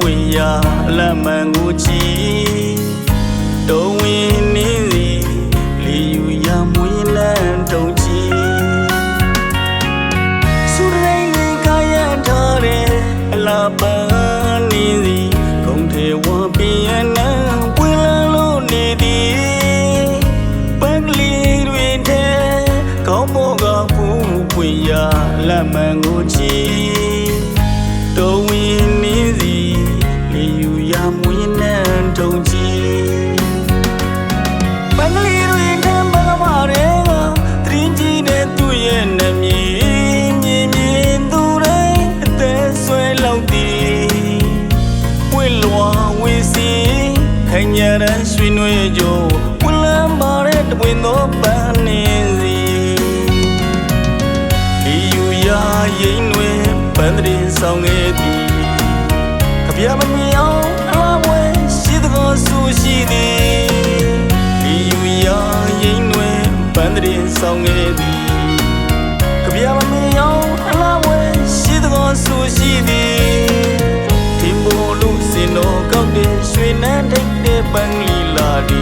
ပွင့်ရအလမန်ကိုချီတုံးဝင်နေစီလီယူရမွေးလန်းတုံးချီစူရိန်လေးကရထားတဲ့အလားပန်းနေစီခုံထေဝပြင်းနန်းပွင့်လန်းလို့နေသည်ပန်းကလေးတွေထဲကောင်းမောကဖူးပွင့်ရအလမန်ကိုချီတုံးဝင်နေစီလီယူရမွေးလန်းတုံးချီပန်းကလေးတွေထဲမကမာရဲကသတရင်ကြီးတဲ့သူ့ရဲ့နမည်မြင်မြင်သူတိုင်းအသက်ဆွဲလောက်သည်ဝိလွာဝီစီခိုင်ညာရန်ရွှေနွေကြိုဝလမ်းပါတဲ့တပွင့်သောပန်းနေစီလီယူရရိမ့်ွယ်ပန်းတရင်ဆောင်ခဲ့သည်ခပြမမီအောင်အလားဝဲရှိသကောဆူရှိသည်လီယူရရိမ့်ွယ်ပန်းတရင်ဆောင်ခဲ့သည်ခပြမမီအောင်အလားဝဲရှိသကောဆူရှိသည်တင်ပို့လို့စင်တော်ကောက်တဲ့ရွှေနန်းထိတ်တဲ့ပန်းလီလာဒီ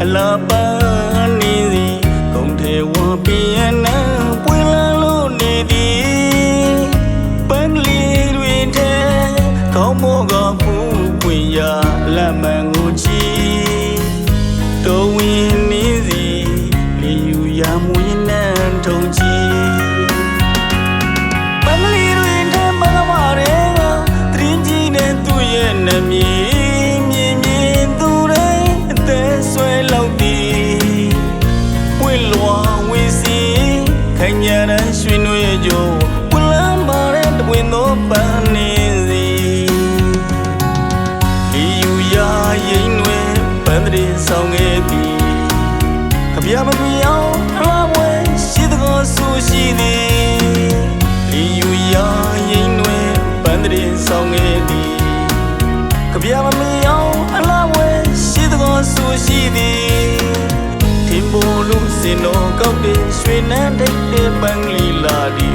အလားပန်းနေစီခုံထေဝပြင်းနန်းပွင့်လန်းလို့နေသည်ပန်းကလေးတွေထဲကောင်းမောကဖူးပွင့်ရအလမန်ကိုချီတုံးဝင်နေစီလီယူရမွေးနန်းထုံချီပန်းကလေးတွေထဲမကမာရဲကသတရင်ကြီးတဲ့သူ့ရဲ့နမည်ခိုင်ညာရန်ရွှေနွေကြိုဝလမ်းပါတဲ့တပွင့်သောပန်းနေစီလီယူရရိမ့်ွယ်ပန်းတရင်ဆောင်ခဲ့သည်ခပြမမီအောင်အလားဝဲရှိသကောဆူရှိသည်လီယူရရိမ့်ွယ်ပန်းတရင်ဆောင်ခဲ့သည်ခပြမမီအောင်အလားဝဲရှိသကောဆူရှိသည်တင်ပို့လို့စင်တော်ကောက်တဲ့ရွှေနန်းထိတ်တဲ့ပန်းလီလာဒီ